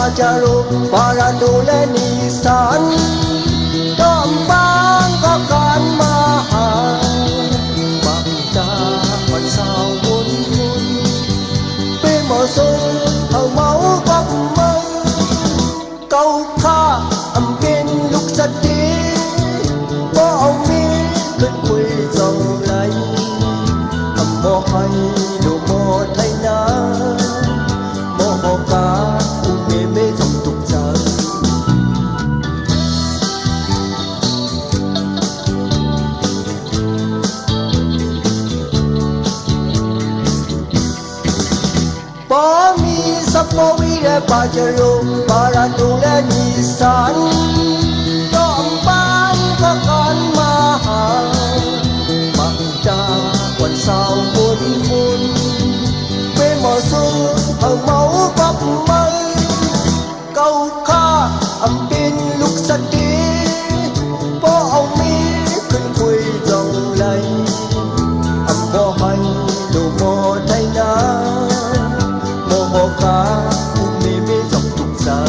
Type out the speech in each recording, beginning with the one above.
Pajaro para tulenisan Kembang kakan mahal Bangda pansao mun Bê mò sông hầu máu bắp mây Câu kha âm biên lúc giật đi Bó ông mi cơn quê dòng lạnh Âm mò hay đồ mò thay ná Mò mò cá mê mê dòng tục giờ Bó mi sắp bó mi re Pajaro para tulenisan Kembang kakan mahal Bangda pansao mun Bê mò sông hầu máu bắp mây Câu kha âm biên lúc giật đi Bó ông mi cơn quê dòng lạnh Âm mò hành đồ mò thay ná Mò mò cá mê mê dòng tục giờ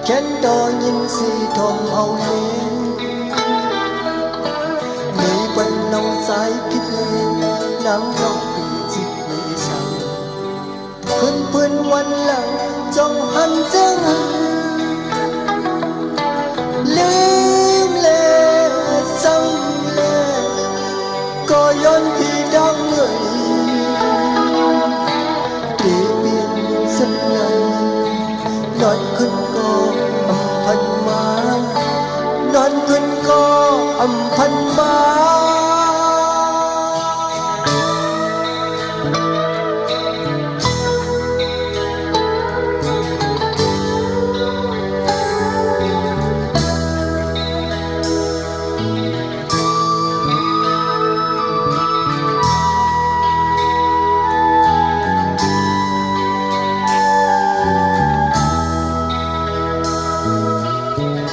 chén đo nhìn si thong hậu lên người bận nông trái kít lên nắng nóng bị dịp người sang khuyên khuyên ngoan lặng trong hắn giấc lưng lệ sông lệ có yon thì đang người để biên sân này non khuyên có âm thanh má non khuyên có âm thanh má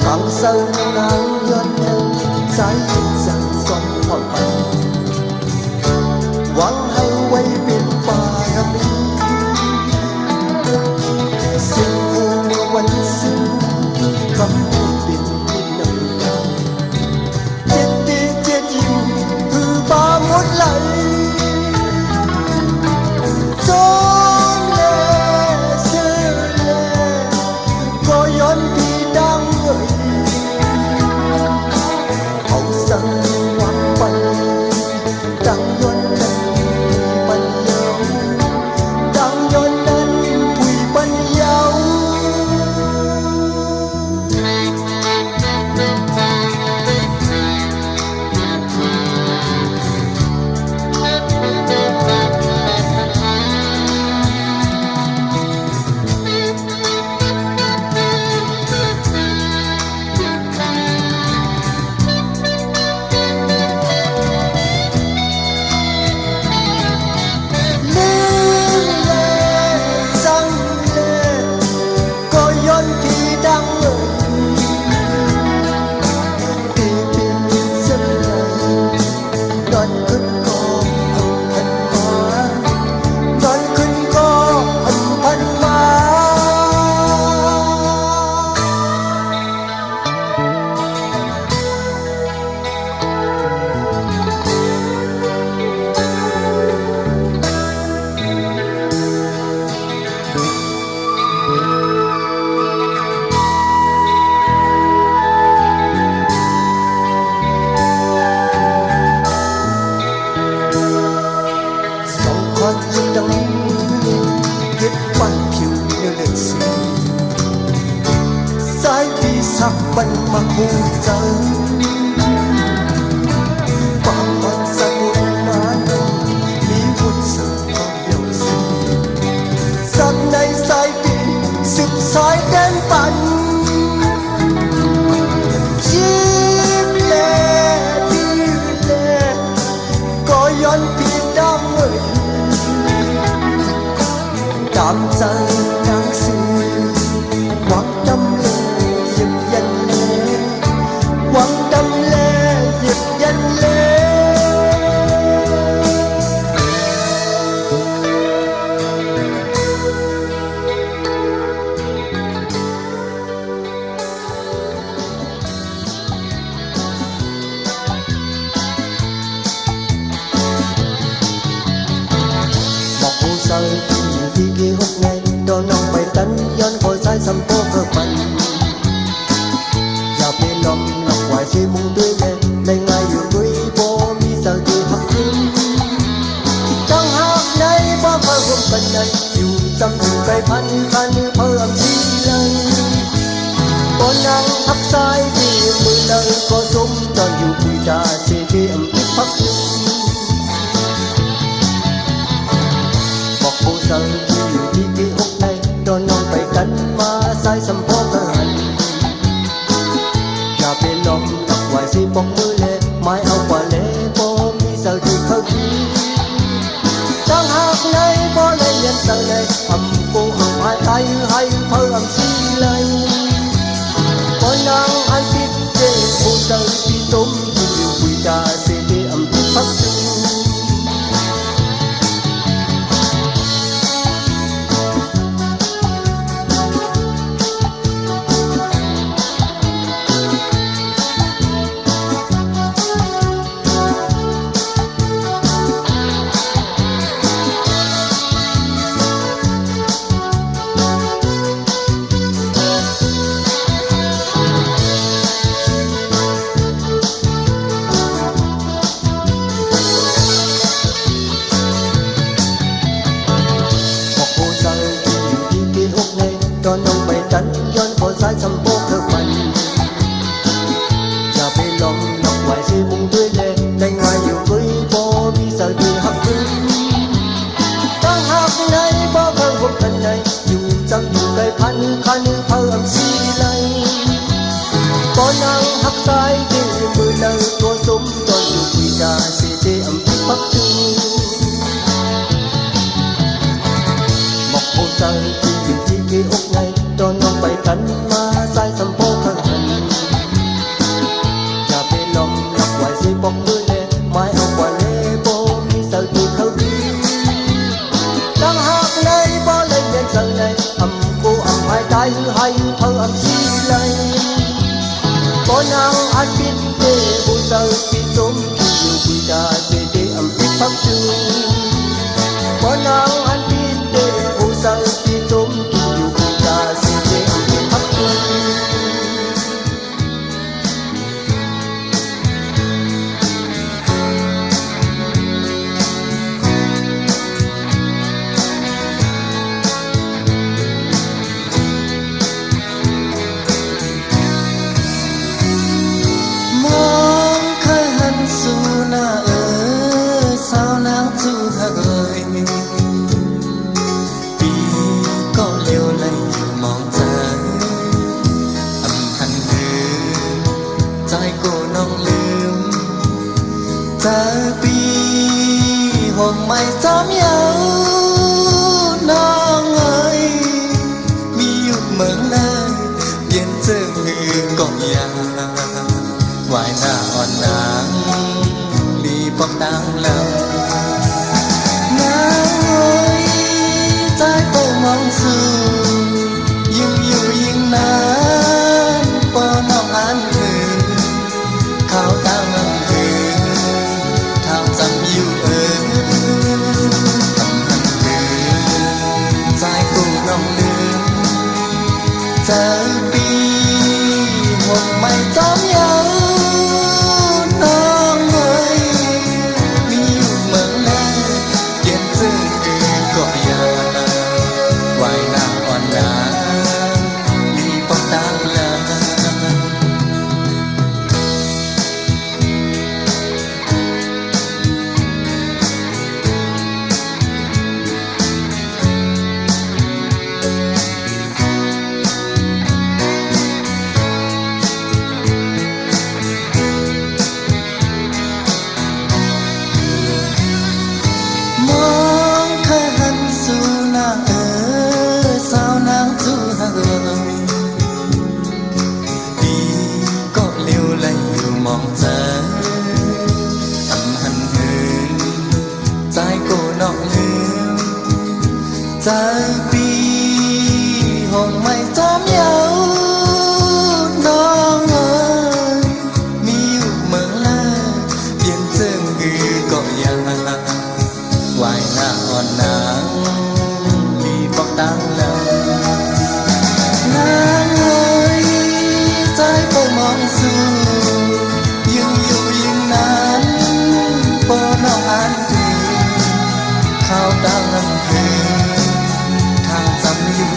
càng sâu nắng nhơn nhơn trái tim dần sông khỏi mặt quăng hay quay bên Parami xin vu mưa quanh xin cắm biển nồng nàn chết đi chết im thứ ba một lại trốn lệ sơ lệ có yon thì đang ngợi hậu sân ngoan bần đang yon lần bần nhau đang yon lần quỳ bần nhau sắc bần mà khô dần bao con sa buồn má nông lý buồn sợ con điều gì sáng nay sai đi sụp sói đến bắn chim lệ đi lệ có yon thì đam người đam dân đang suy hoặc tâm quăng tâm lê dịp danh lê một hồ sơ thì kia hút ngay đôi nông bày tánh dân khỏi sai xâm phố cơ mạnh và bên lòng ngoài si mung tươi lên đây ngay yêu quý bố mi sợ thì hấp dẫn trong hát này bao phơi hôm bên này yêu tâm yêu cây phan như phơi âm chi lên có nắng hấp sai thì mưa lời có súng cho yêu quý ta sẽ đi âm ít phát một bộ sơ thì kia hôm nay đôi non bày cánh mà sai xâm phố cơ hành bên lòng tập ngoài si bóng mưa lệ mai áo quả lệ bố mi giờ thì khơi trong hát này bố lên nhân giờ này âm cô hồng hai tay hay thơ âm si lên có nắng anh biết để cô giờ đi tôm nhiều quỳ trà sẽ để âm thích phát sinh ตอนน้องไปกันย้อนพอสายสมโภคเธอมันอย่าไปลองนักไหวสิมุงด้วยเลยได้ไงอยู่คุยพอมีสาวดีหักขึ้นตั้งหักในบ่เคยพบกันไหนอยู่จำอยู่ไกลพันคันเพิ่มสีไหลก่อนนั่งหักสายที่มือนั่งตัวสมตอนอยู่คุยจาสิเดอำพิพักถึงหมอกโอใจที่อยู่ที่เกอกไงตอนน้องไปกันมาสายสมโภคเธอมันอย่าไปลองนักไหวสิบอกด้วยเลยไม่เอากว่าเล่โบมีสาวดีเขาดีตั้งหักในบ่เลยเย็นเสาในอำกูอำให้ได้ให้เธออำสีไหลก่อนนั่งอัดปิดเดบุษาปิดสมอยู่คุยจาสิเดอำพิพักถึงก่อนนั่งอัดปิดเดบุษาปิดสมอยู่คุยจาสิเดอำพิพักถึงมองเคยหันสู่หน้าสาวนางจูเธอปีก็เลี้ยวไหลอยู่มองเธออำหันลืมใจกูน้องลืมเธอปีห่วงไม่จอมเยาน้องเอ้ยมีอยู่เมืองเลยเปลี่ยนเจอมือก็ยา วายหน้าอ่อนนางรีบบอกดังแล้วนางเอ้ยใจโปมองสู่ยิ่งอยู่ยิ่งนานปอน้องอันคืนข้าวตามอันคืนข้าวจำอยู่ทำหันคืนใจกูน้องลืมเจอปีห่วงไม่จอมเยามองเธออำหันหืนใจกูนอกลืมใจปีห้องไม่จอมเยาน้องเอ้ยมีอยู่เมืองแลเปลี่ยนเจิงอือก็ยังวายหน้าอ่อนนางมีบอกตั้งแล้วนางเอ้ยใจกูมองสู่ข้าวดังน้ำเพลงทางจำอยู่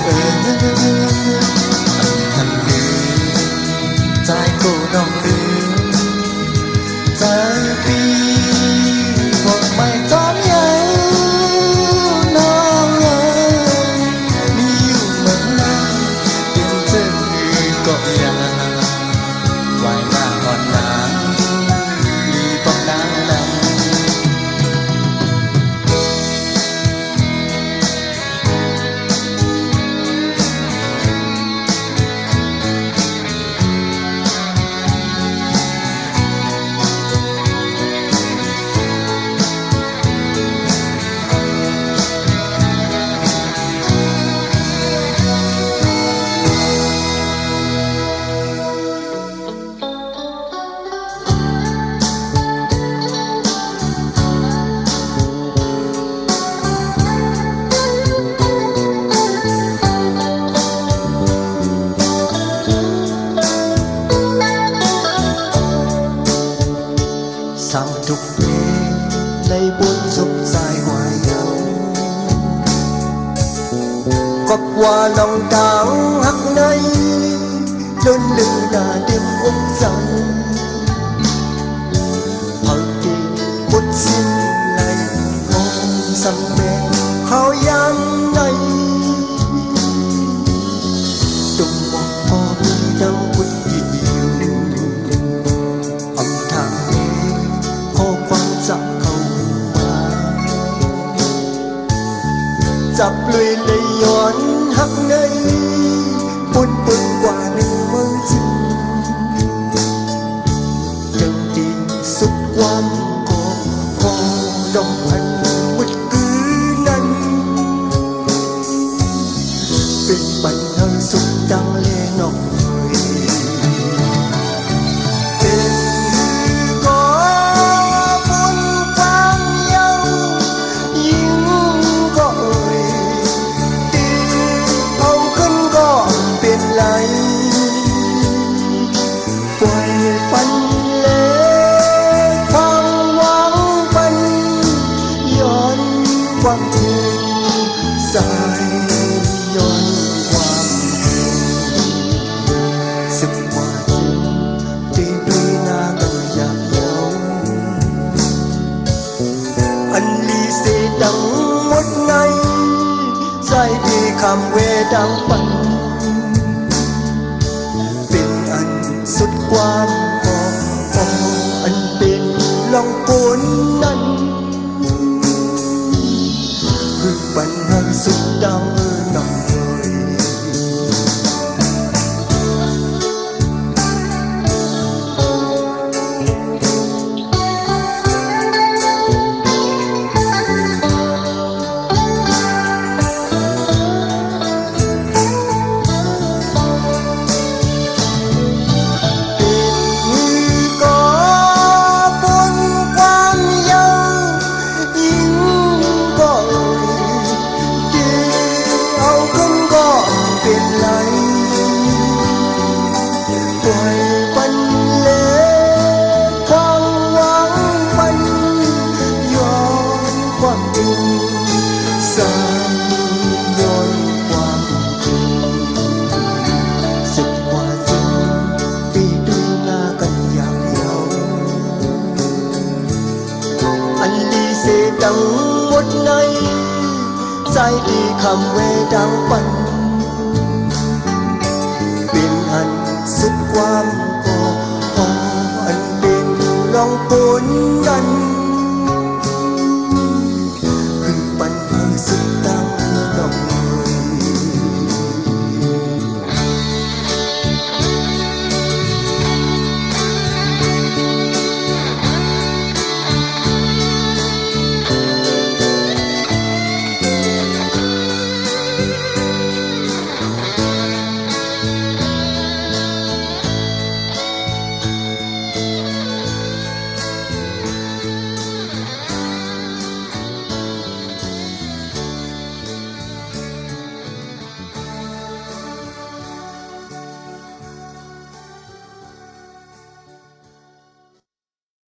สุดความพออันเป็นลองปนนั้นคือปัญหาสุดดาวหน่อยสร้างย้อนความจริงสึกว่าจริงปีดูหน้ากันอย่างเดียวอันลีเสดังหมดในใจดีคำเวดังปัน